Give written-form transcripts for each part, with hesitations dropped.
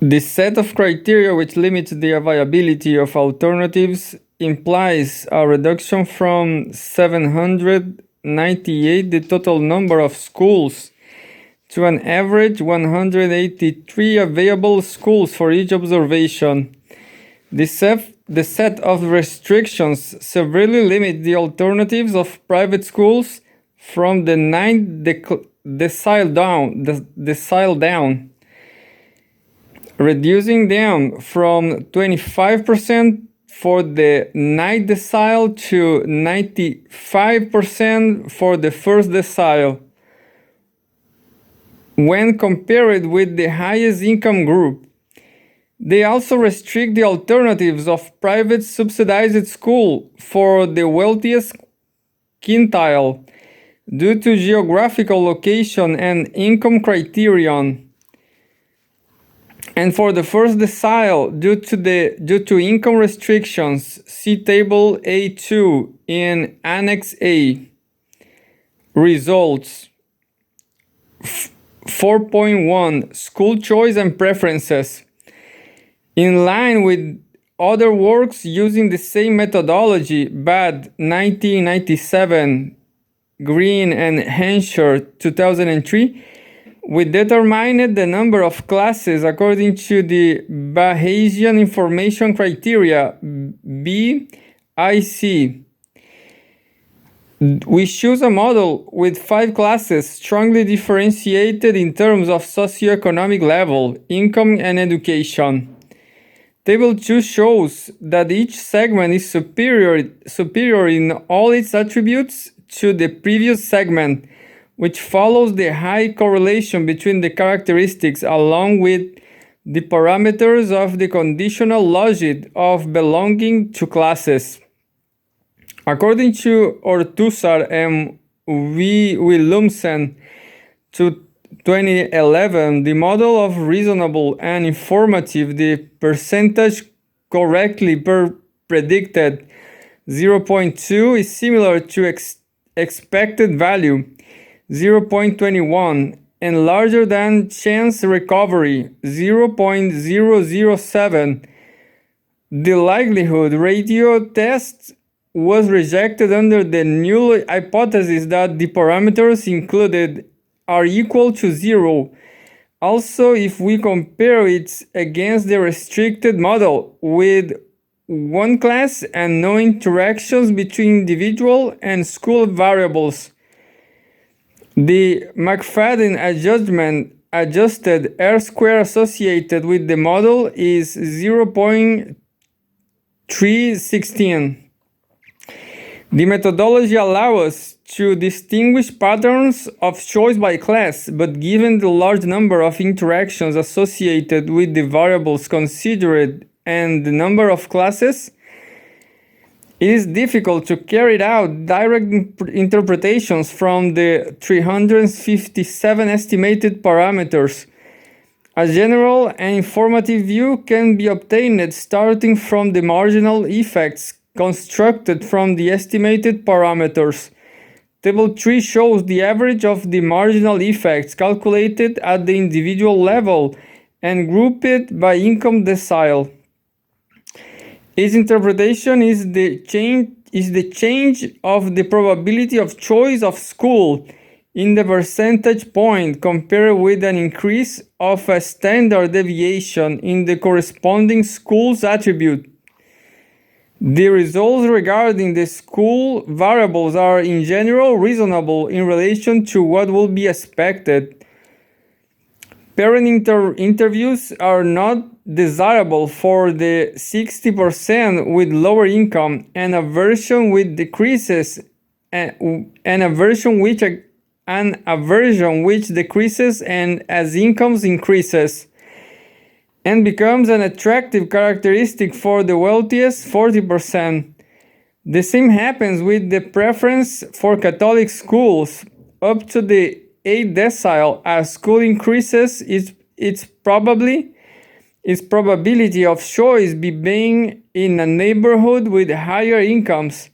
This set of criteria which limits the viability of alternatives implies a reduction from 798, the total number of schools, to an average 183 available schools for each observation. The set of restrictions severely limits the alternatives of private schools from the ninth decile down, reducing them from 25% for the ninth decile to 95% for the first decile. When compared with the highest income group, they also restrict the alternatives of private subsidized school for the wealthiest quintile due to geographical location and income criterion, and for the first decile due to income restrictions. See Table A2 in Annex A. Results 4.1 School choice and preferences. In line with other works using the same methodology, Bad 1997, Green and Hensher 2003, we determined the number of classes according to the Bayesian information criteria BIC. We choose a model with 5 classes strongly differentiated in terms of socioeconomic level, income, and education. Table 2 shows that each segment is superior in all its attributes to the previous segment, which follows the high correlation between the characteristics along with the parameters of the conditional logic of belonging to classes. According to Ortúzar and Willumsen, 2011, the model of reasonable and informative, the percentage correctly predicted 0.2 is similar to expected value 0.21 and larger than chance recovery 0.007. The likelihood ratio test was rejected under the null hypothesis that the parameters included are equal to 0. Also, if we compare it against the restricted model with one class and no interactions between individual and school variables, the McFadden adjusted R-square associated with the model is 0.316. The methodology allows us to distinguish patterns of choice by class, but given the large number of interactions associated with the variables considered and the number of classes, it is difficult to carry out direct interpretations from the 357 estimated parameters. A general and informative view can be obtained starting from the marginal effects constructed from the estimated parameters. Table 3 shows the average of the marginal effects calculated at the individual level and grouped by income decile. Its interpretation is the change of the probability of choice of school in the percentage point compared with an increase of a standard deviation in the corresponding school's attribute. The results regarding the school variables are in general reasonable in relation to what would be expected. Parent interviews are not desirable for the 60% with lower income, and a version which decreases and as incomes increases, and becomes an attractive characteristic for the wealthiest 40%. The same happens with the preference for Catholic schools. Up to the 8th decile, as school increases, its probability of choice being in a neighborhood with higher incomes.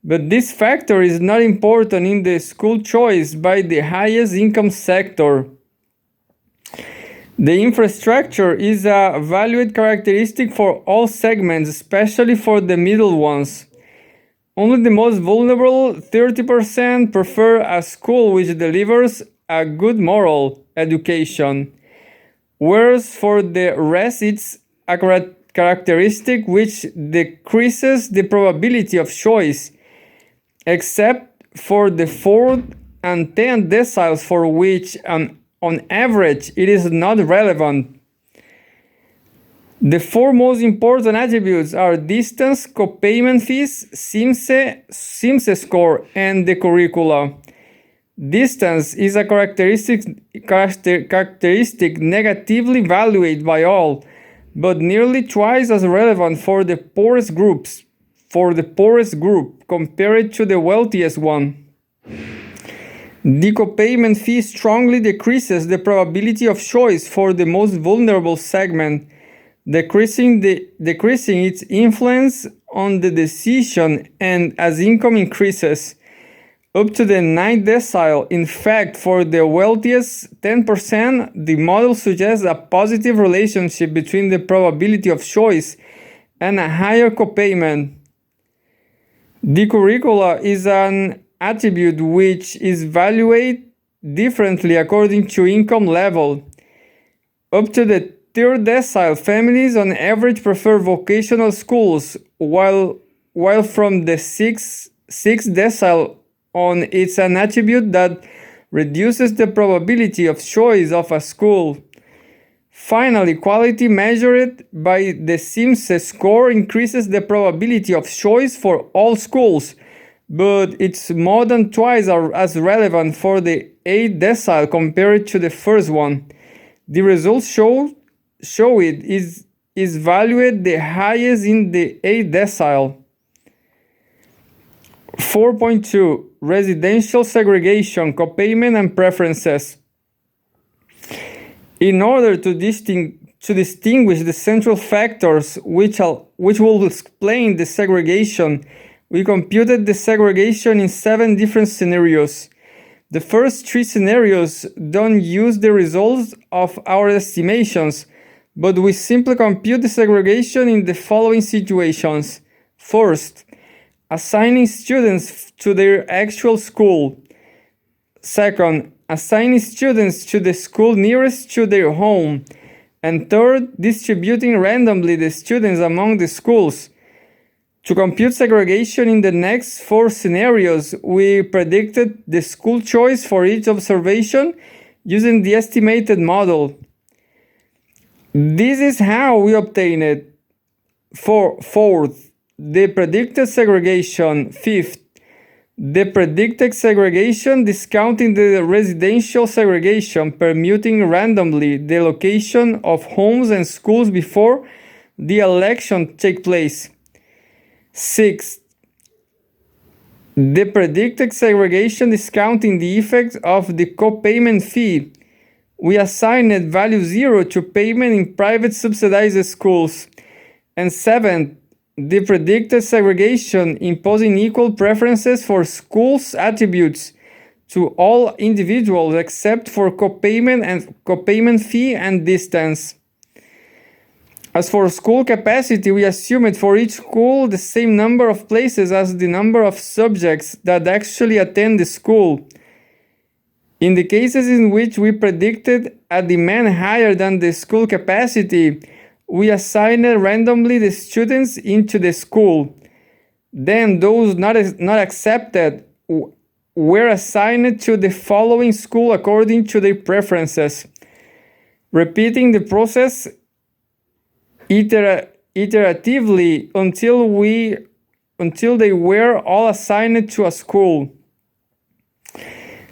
But this factor is not important in the school choice by the highest income sector. The infrastructure is a valued characteristic for all segments, especially for the middle ones. Only the most vulnerable 30% prefer a school which delivers a good moral education, whereas for the rest it's a characteristic which decreases the probability of choice, except for the 4th and 10th deciles, for which on average it is not relevant. The 4 most important attributes are distance, copayment fees, SIMSE score, and the curricula. Distance is a characteristic negatively valued by all, but nearly twice as relevant for the poorest group compared to the wealthiest one. The copayment fee strongly decreases the probability of choice for the most vulnerable segment, decreasing its influence on the decision, and as income increases up to the 9th decile. In fact, for the wealthiest 10%, the model suggests a positive relationship between the probability of choice and a higher copayment. The curricula is an attribute which is valued differently according to income level. Up to the 3rd decile, families on average prefer vocational schools, while from the 6th decile on, it's an attribute that reduces the probability of choice of a school. Finally, quality measured by the SIMSE score increases the probability of choice for all schools, but it's more than twice as relevant for the 8th decile compared to the first one. The results show it is valued the highest in the 8th decile. 4.2 Residential segregation, copayment, and preferences. In order to distinguish the central factors which will explain the segregation, we computed the segregation in 7 different scenarios. The first 3 scenarios don't use the results of our estimations, but we simply compute the segregation in the following situations. First, assigning students to their actual school. Second, assigning students to the school nearest to their home. And third, distributing randomly the students among the schools. To compute segregation in the next 4 scenarios, we predicted the school choice for each observation using the estimated model. This is how we obtained it. Fourth, the predicted segregation. Fifth, the predicted segregation discounting the residential segregation, permuting randomly the location of homes and schools before the election take place. Sixth, the predicted segregation discounting the effect of the copayment fee. We assigned value 0 to payment in private subsidized schools. And seventh, the predicted segregation imposing equal preferences for schools attributes to all individuals except for copayment fee and distance. As for school capacity, we assumed for each school the same number of places as the number of subjects that actually attend the school. In the cases in which we predicted a demand higher than the school capacity, we assigned randomly the students into the school. Then those not accepted were assigned to the following school according to their preferences, repeating the process iteratively until they were all assigned to a school.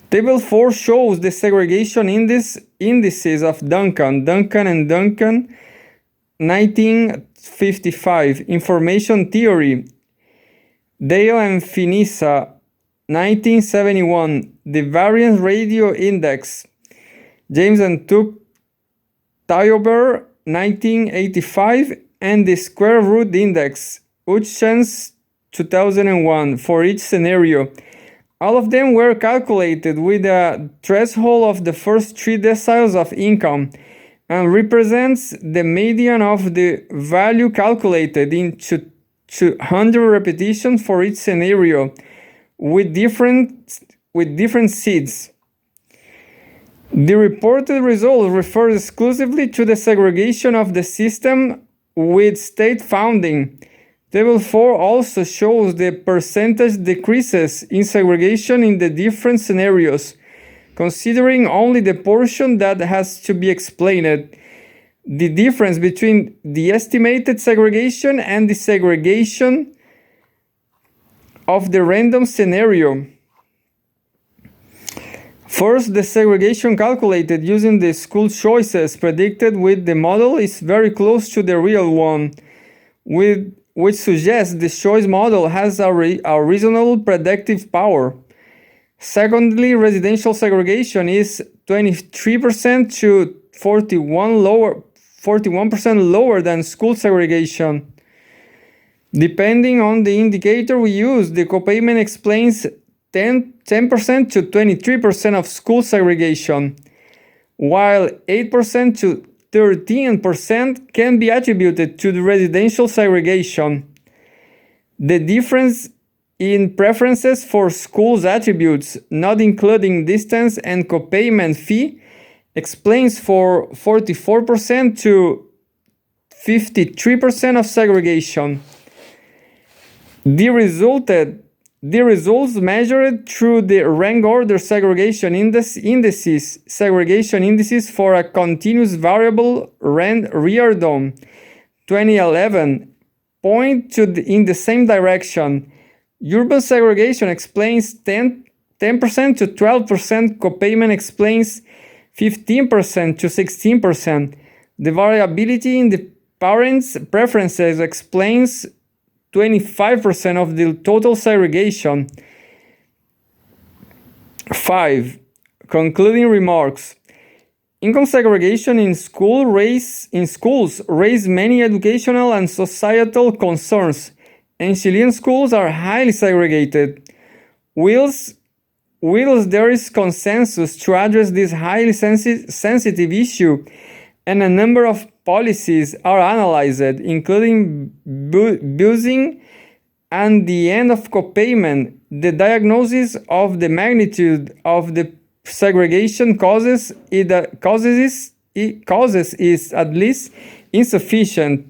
Table 4 shows the segregation indices of Duncan, 1955, Information Theory. Dale and Finisa, 1971, the Variance Radio Index. James and Tyober, 1985, and the Square Root Index, Hutchins, 2001, for each scenario. All of them were calculated with a threshold of the first 3 deciles of income, and represents the median of the value calculated in 200 repetitions for each scenario with different seeds. The reported result refers exclusively to the segregation of the system with state founding. Table 4 also shows the percentage decreases in segregation in the different scenarios, considering only the portion that has to be explained. The difference between the estimated segregation and the segregation of the random scenario. First, the segregation calculated using the school choices predicted with the model is very close to the real one, which suggests the choice model has a reasonable predictive power. Secondly, residential segregation is 23% to 41% lower than school segregation. Depending on the indicator we use, the copayment explains 10% to 23% of school segregation, while 8% to 13% can be attributed to the residential segregation. The difference in preferences for schools attributes, not including distance and copayment fee, explains for 44% to 53% of segregation. The results measured through the rank order segregation indices for a continuous variable Reardon 2011 point in the same direction. Urban segregation explains 10% to 12%, copayment explains 15% to 16%. The variability in the parents' preferences explains 25% of the total segregation. 5. Concluding remarks. Income segregation in schools raise many educational and societal concerns, and Chilean schools are highly segregated. Whilst there is consensus to address this highly sensitive issue, and a number of policies are analyzed, including busing and the end of copayment, the diagnosis of the magnitude of the segregation causes is at least insufficient.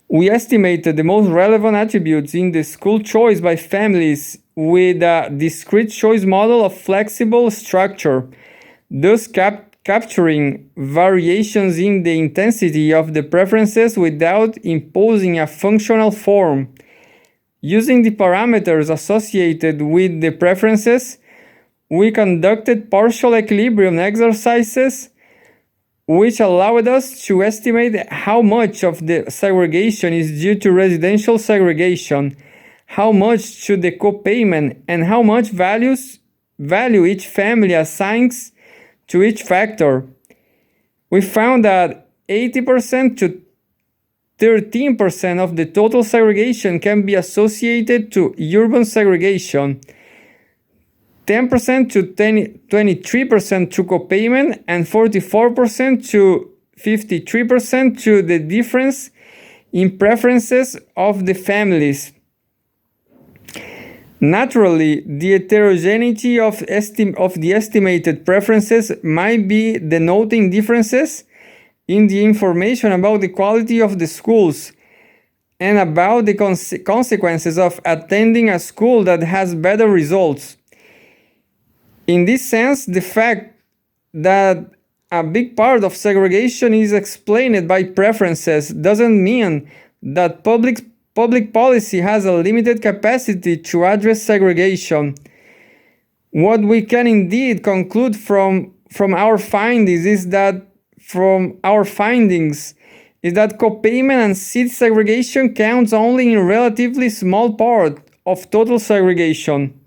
We estimated the most relevant attributes in the school choice by families with a discrete choice model of flexible structure, thus capturing variations in the intensity of the preferences without imposing a functional form. Using the parameters associated with the preferences, we conducted partial equilibrium exercises which allowed us to estimate how much of the segregation is due to residential segregation, how much to the copayment, and how much value each family assigns to each factor. We found that 80% to 13% of the total segregation can be associated to urban segregation, 10% to 23% to copayment, and 44% to 53% to the difference in preferences of the families. Naturally, the heterogeneity of the estimated preferences might be denoting differences in the information about the quality of the schools and about the consequences of attending a school that has better results. In this sense, the fact that a big part of segregation is explained by preferences doesn't mean that public policy has a limited capacity to address segregation. What we can indeed conclude from our findings is that copayment and seat segregation counts only in a relatively small part of total segregation.